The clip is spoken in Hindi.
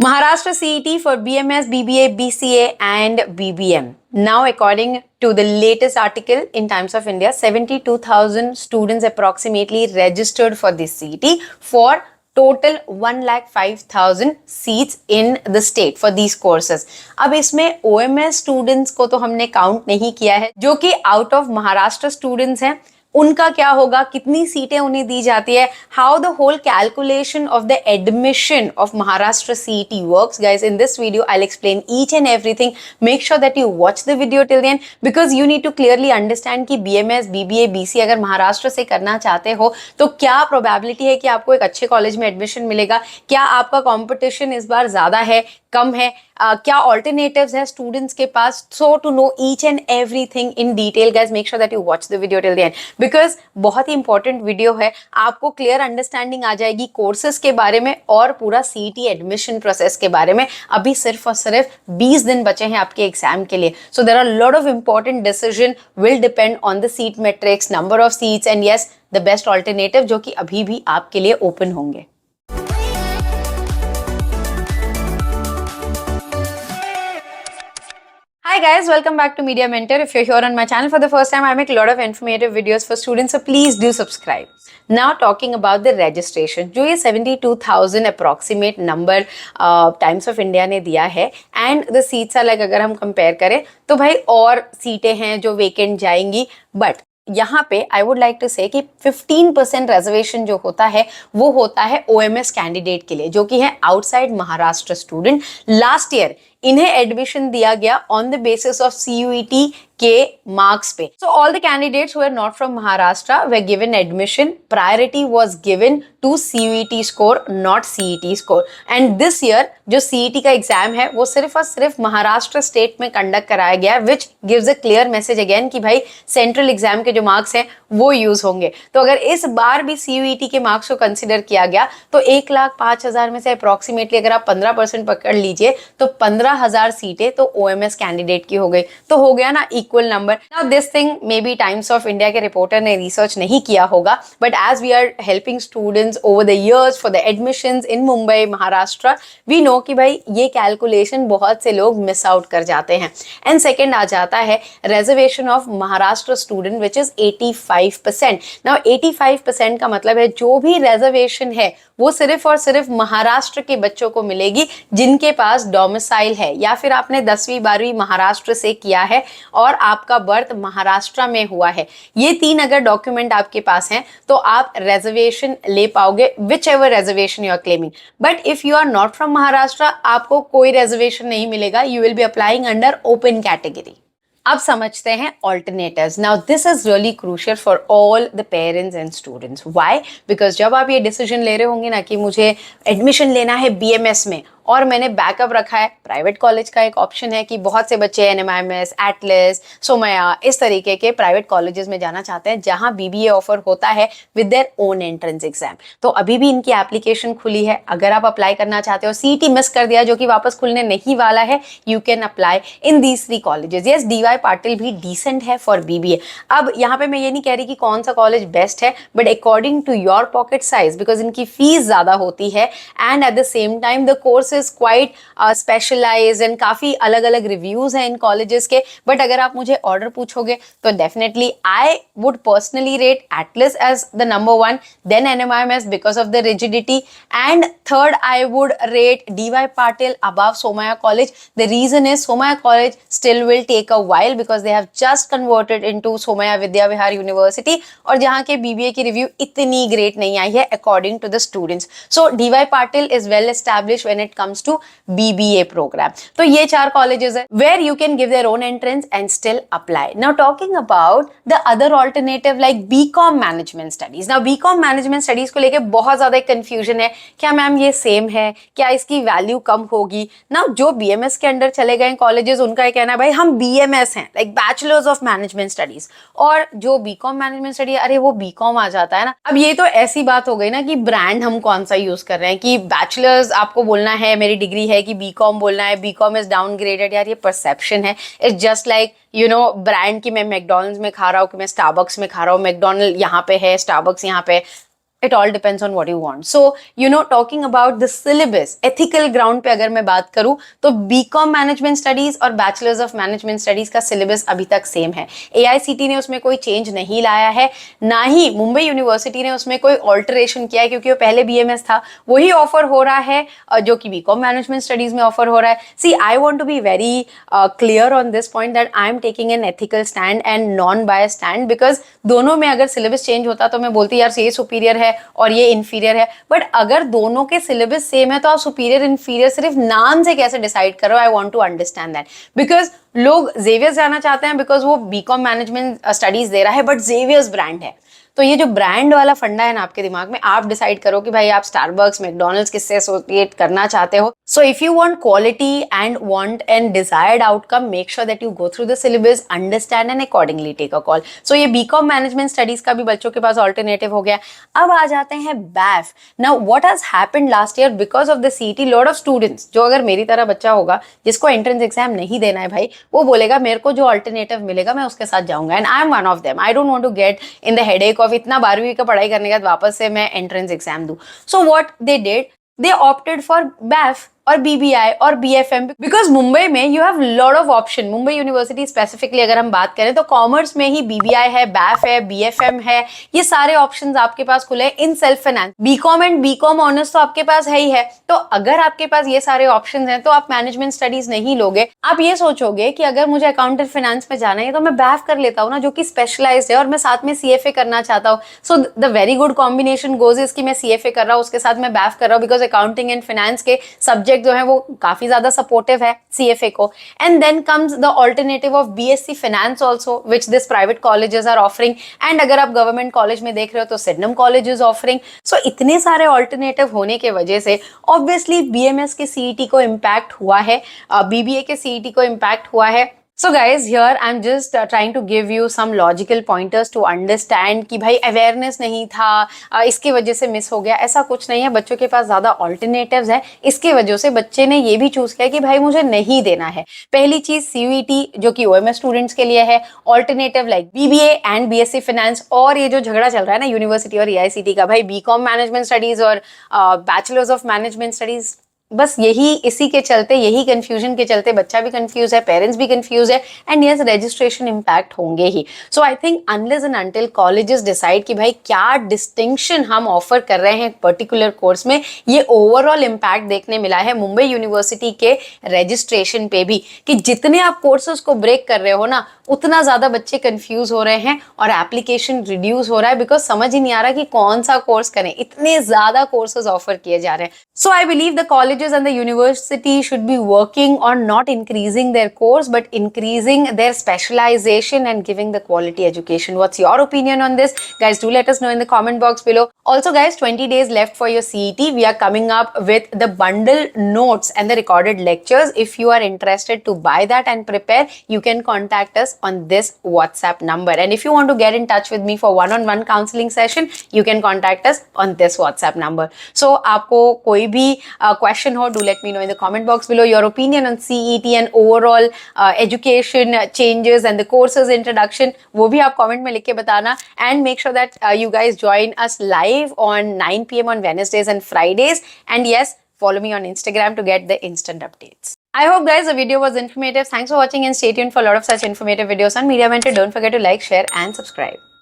Maharashtra CET for BMS, BBA, BCA and BBM. Now, according to the latest article in Times of India, 72,000 students approximately registered for this CET for total 1,05,000 seats in the state for these courses. अब इसमें OMS students को तो हमने count नहीं किया है, जो कि out of Maharashtra students हैं. उनका क्या होगा, कितनी सीटें उन्हें दी जाती है, how the whole calculation of the admission of Maharashtra CET works. Guys, in this video I will explain each and everything. Make sure that you watch the video till the end because you need to clearly understand कि बीएमएस, बीबीए, बीसी अगर महाराष्ट्र से करना चाहते हो तो क्या प्रोबेबिलिटी है कि आपको एक अच्छे कॉलेज में एडमिशन मिलेगा, क्या आपका कॉम्पिटिशन इस बार ज्यादा है, कम है, क्या ऑल्टरनेटिव्स है स्टूडेंट्स के पास. So to know each and everything in detail, guys, make sure that you watch the video till the end because बहुत ही इंपॉर्टेंट वीडियो है. आपको क्लियर अंडरस्टैंडिंग आ जाएगी कोर्सेज के बारे में और पूरा सीईटी एडमिशन प्रोसेस के बारे में. अभी सिर्फ और सिर्फ 20 दिन बचे हैं आपके एग्जाम के लिए. So there are lot of important decision will depend on the seat matrix, number of seats and yes the best alternative जो कि अभी भी आपके लिए ओपन होंगे. Hi guys, welcome back to Media Mentor. If you're here on my channel for the first time, I make a lot of informative videos for students, so please do subscribe. Now talking about the registration, जो ये 72,000 approximate number Times of India ने दिया है and the seats are like, अगर हम compare करें तो भाई और सीटें हैं जो vacant जाएंगी, but यहाँ पे आई वुड लाइक टू से कि 15% रिजर्वेशन जो होता है वो होता है OMS कैंडिडेट के लिए, जो कि है outside Maharashtra student. Last year इन्हें एडमिशन दिया गया on the basis of CUET के मार्क्स पे. So all the candidates who are not from Maharashtra were given admission. Priority was given to CUET score, not CET score. And this year जो CET का एग्जाम है वो सिर्फ और सिर्फ महाराष्ट्र स्टेट में कंडक्ट कराया गया, which gives a clear message again कि भाई सेंट्रल एग्जाम के जो मार्क्स हैं वो यूज होंगे. तो अगर इस बार भी CUET के मार्क्स को कंसिडर किया गया तो 1,05,000 में से अप्रोक्सीमेटली अगर आप 15% पकड़ लीजिए तो 15,000 सीटें तो OMS कैंडिडेट की हो गई. तो हो गया ना equal number. Now this thing may be Times of India के रिपोर्टर ने रिसर्च नहीं किया होगा, but as we are helping students over the years for the admissions in Mumbai, Maharashtra, we know कि भाई ये कैलकुलेशन बहुत से लोग मिस आउट कर जाते हैं. एंड सेकेंड आ जाता है reservation of Maharashtra student which is 85%. Now 85% का मतलब है जो भी रिजर्वेशन है वो सिर्फ और सिर्फ महाराष्ट्र के बच्चों को मिलेगी जिनके पास डोमिसाइल है या फिर आपने 10वीं 12वीं महाराष्ट्र से किया है और आपका बर्थ महाराष्ट्र में हुआ है. ये 3 अगर डॉक्यूमेंट आपके पास हैं तो आप रिजर्वेशन ले पाओगे, whichever reservation you are claiming. But if you are not from Maharashtra आपको कोई रिजर्वेशन नहीं मिलेगा. You will be applying under open category. अब समझते हैं alternatives. Now this is really crucial for all the parents and students. Why? Because जब आप ये डिसीजन ले रहे होंगे ना कि मुझे एडमिशन लेना है BMS में और मैंने बैकअप रखा है प्राइवेट कॉलेज का, एक ऑप्शन है कि बहुत से बच्चे NMIMS, एटलस, सोमया इस तरीके के प्राइवेट कॉलेजेस में जाना चाहते हैं जहां BBA ऑफर होता है with their own entrance exam. तो अभी भी इनकी एप्लीकेशन खुली है. अगर आप अप्लाई करना चाहते हो, CET मिस कर दिया जो कि वापस खुलने नहीं वाला है, you can apply in these 3 colleges. Yes, DY Patil भी डिसेंट है फॉर BBA. अब यहाँ पे मैं ये नहीं कह रही कि कौन सा कॉलेज बेस्ट है, but according to your pocket size, because इनकी फीस ज्यादा होती है and at the same time the course is quite specialised and काफी अलग अलग रिव्यूज हैं इन कॉलेजेस के. बट अगर आप मुझे ऑर्डर पूछोगे तो definitely I would personally rate Atlas as the number 1, then NMIMS because of the rigidity, and third I would rate DY Patil above Somaiya college. The reason is Somaiya college still will take a while because they have just converted into Somaya Vidya Vihar University और जहाँ के BBA की रिव्यू इतनी ग्रेट नहीं आई है according to the students. So DY Patil is well established when it comes to BBA program. तो ये 4 colleges है where you can give their own entrance and still apply. Now talking about the other alternative like BCom Management Studies. Now BCom Management Studies को लेके बहुत ज्यादा confusion है. क्या मैम ये सेम है, क्या इसकी वैल्यू कम होगी? Now जो BMS के अंडर चले गए कॉलेजेस उनका ये कहना है भाई हम BMS हैं, like bachelors of management studies, और जो BCom मैनेजमेंट स्टडी अरे वो BCom आ जाता है ना. अब ये तो ऐसी बात हो गई ना कि ब्रांड हम कौन सा यूज कर रहे हैं कि बैचलर्स आपको बोलना है मेरी डिग्री है कि BCom बोलना है, BCom इज डाउनग्रेडेड. यार ये परसेप्शन है. It's just like you know brand की मैं मैकडॉनल्ड्स में खा रहा हूँ कि मैं स्टारबक्स में खा रहा हूँ. मैकडॉनल्ड यहाँ पे है, स्टारबक्स यहाँ पे. It all depends on what you want. So, talking about the syllabus, ethical ground पे अगर मैं बात करूं तो बीकॉम मैनेजमेंट स्टडीज और बैचलर्स ऑफ मैनेजमेंट स्टडीज का सिलेबस अभी तक सेम है. एआईसीटी ने उसमें कोई चेंज नहीं लाया है, ना ही मुंबई यूनिवर्सिटी ने उसमें कोई ऑल्टरेशन किया है, क्योंकि वो पहले बीएमएस था वही ऑफर हो रहा है जो कि बीकॉम मैनेजमेंट स्टडीज में ऑफर हो रहा है. See, I want to be very clear on this point that I am taking an ethical stand and non bias stand, because दोनों में अगर सिलेबस चेंज होता तो मैं बोलती यार ये सुपीरियर है और ये इंफीरियर है. बट अगर दोनों के सिलेबस सेम है तो आप सुपीरियर इंफीरियर सिर्फ नाम से कैसे डिसाइड करो? I want to understand that. Because लोग जेवियर्स जाना चाहते हैं बिकॉज वो बीकॉम मैनेजमेंट स्टडीज दे रहा है, बट जेवियर्स ब्रांड है. तो ये जो ब्रांड वाला फंडा है ना आपके दिमाग में, आप डिसाइड करो कि भाई आप स्टारबक्स, मैकडॉनल्ड्स किससे एसोसिएट करना चाहते हो. So if you want quality and want and desired outcome, make sure that you go through the syllabus, understand and accordingly take a call. So ये बीकॉम मैनेजमेंट स्टडीज का भी बच्चों के पास ऑल्टरनेटिव हो गया. अब आ जाते हैं BAIF. Now what has happened last year because of the CET, lot of students, जो अगर मेरी तरह बच्चा होगा जिसको एंट्रेंस एग्जाम नहीं देना है भाई, वो बोलेगा मेरे को जो ऑल्टरनेटिव मिलेगा मैं उसके साथ जाऊंगा. And I am one of them. I don't want to get in the headache of इतना 12वीं का पढ़ाई करने के बाद वापस से मैं एंट्रेंस एग्जाम दूं. So what they did, they opted for BAF और BBI और BFM, बिकॉज मुंबई में you have lot of option. Mumbai university specifically अगर हम बात करें तो कॉमर्स में ही BBI है, BAF है, BFM है, ये सारे ऑप्शंस आपके पास खुले हैं in self finance. BCom and BCom honours तो आपके पास है ही है. तो अगर आपके पास ये सारे ऑप्शंस हैं तो आप मैनेजमेंट स्टडीज नहीं लोगे. आप ये सोचोगे कि अगर मुझे अकाउंटेंट फाइनेंस में जाना है तो मैं BAF कर लेता हूँ ना, जो कि स्पेशलाइज्ड है, और मैं साथ में CFA करना चाहता हूँ. So the very good combination goes is कि मैं CFA कर रहा हूँ, उसके साथ मैं BAF कर रहा हूँ, बिकॉज अकाउंटिंग एंड फाइनेंस के सब्जेक्ट जो है वो काफी ज्यादा सपोर्टिव है CFA को. And then comes the alternative of BSc finance also, which this private colleges are offering. And अगर आप गवर्नमेंट कॉलेज में देख रहे हो तो Sydenham college is offering. So इतने सारे ऑल्टरनेटिव होने के वजह से ऑब्वियसली BMS के CET को इम्पैक्ट हुआ है, BBA के CET को इम्पैक्ट हुआ है. So guys, here I'm just trying to give you some logical pointers to understand कि भाई awareness नहीं था, इसके वजह से मिस हो गया. ऐसा कुछ नहीं है, बच्चों के पास ज्यादा alternatives है, इसके वजह से बच्चे ने ये भी चूज किया कि भाई मुझे नहीं देना है. पहली चीज CUET जो कि OMS स्टूडेंट्स के लिए है, alternative like BBA and BSc finance. और ये जो झगड़ा चल रहा है ना यूनिवर्सिटी और EICT का, भाई बीकॉम मैनेजमेंट स्टडीज और बैचलर्स ऑफ मैनेजमेंट स्टडीज, बस यही इसी के चलते, यही कंफ्यूजन के चलते बच्चा भी कंफ्यूज है, पेरेंट्स भी कंफ्यूज है, एंड यस रजिस्ट्रेशन इंपैक्ट होंगे ही. So I think unless and until colleges decide कि भाई क्या डिस्टिंक्शन हम ऑफर कर रहे हैं पर्टिकुलर कोर्स में, ये ओवरऑल इंपैक्ट देखने मिला है मुंबई यूनिवर्सिटी के रजिस्ट्रेशन पे भी, कि जितने आप कोर्सेज को ब्रेक कर रहे हो ना उतना ज्यादा बच्चे कंफ्यूज हो रहे हैं और एप्लीकेशन रिड्यूस हो रहा है, बिकॉज समझ ही नहीं आ रहा कि कौन सा कोर्स करें, इतने ज्यादा कोर्सेज ऑफर किए जा रहे हैं. So I believe the colleges and the university should be working on not increasing their course but increasing their specialization and giving the quality education. What's your opinion on this? Guys, do let us know in the comment box below. Also guys, 20 days left for your CET. We are coming up with the bundle notes and the recorded lectures. If you are interested to buy that and prepare, you can contact us on this WhatsApp number. And if you want to get in touch with me for one-on-one counseling session, you can contact us on this WhatsApp number. So आपको कोई भी question हो, do let me know in the comment box below your opinion on CET and overall education changes and the courses introduction. वो भी आप comment में लिख के बताना. And make sure that you guys join us live on 9 PM on Wednesdays and Fridays. And yes, follow me on Instagram to get the instant updates. I hope guys the video was informative. Thanks for watching and stay tuned for a lot of such informative videos on Media Mentor. Don't forget to like, share and subscribe.